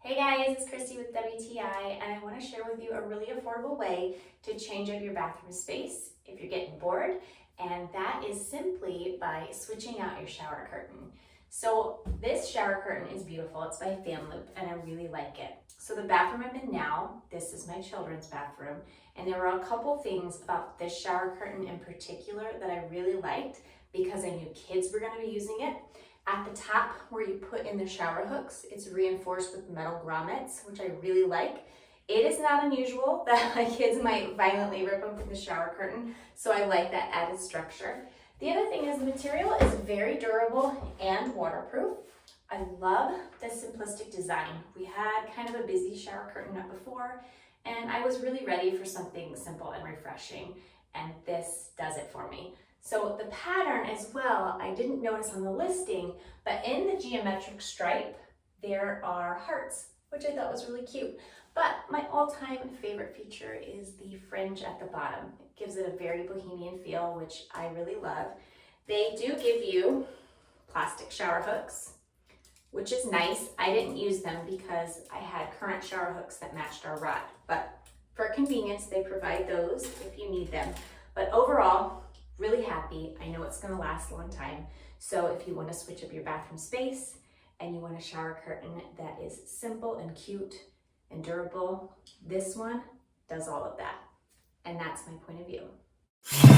Hey guys, it's Christy with WTI, and I want to share with you a really affordable way to change up your bathroom space if you're getting bored, and that is simply by switching out your shower curtain. So this shower curtain is beautiful. It's by FamLoop, and I really like it. So the bathroom I'm in now, this is my children's bathroom, and there were a couple things about this shower curtain in particular that I really liked because I knew kids were going to be using it. At the top where you put in the shower hooks, it's reinforced with metal grommets, which I really like. It is not unusual that my kids might violently rip open the shower curtain, so I like that added structure. The other thing is the material is very durable and waterproof. I love the simplistic design. We had kind of a busy shower curtain up before, and I was really ready for something simple and refreshing, and this does it for me. So the pattern as well, I didn't notice on the listing, but in the geometric stripe, there are hearts, which I thought was really cute. But my all-time favorite feature is the fringe at the bottom. It gives it a very bohemian feel, which I really love. They do give you plastic shower hooks, which is nice. I didn't use them because I had current shower hooks that matched our rod, but for convenience, they provide those if you need them. But overall, really happy. I know it's going to last a long time. So if you want to switch up your bathroom space and you want a shower curtain that is simple and cute and durable, this one does all of that. And that's my point of view.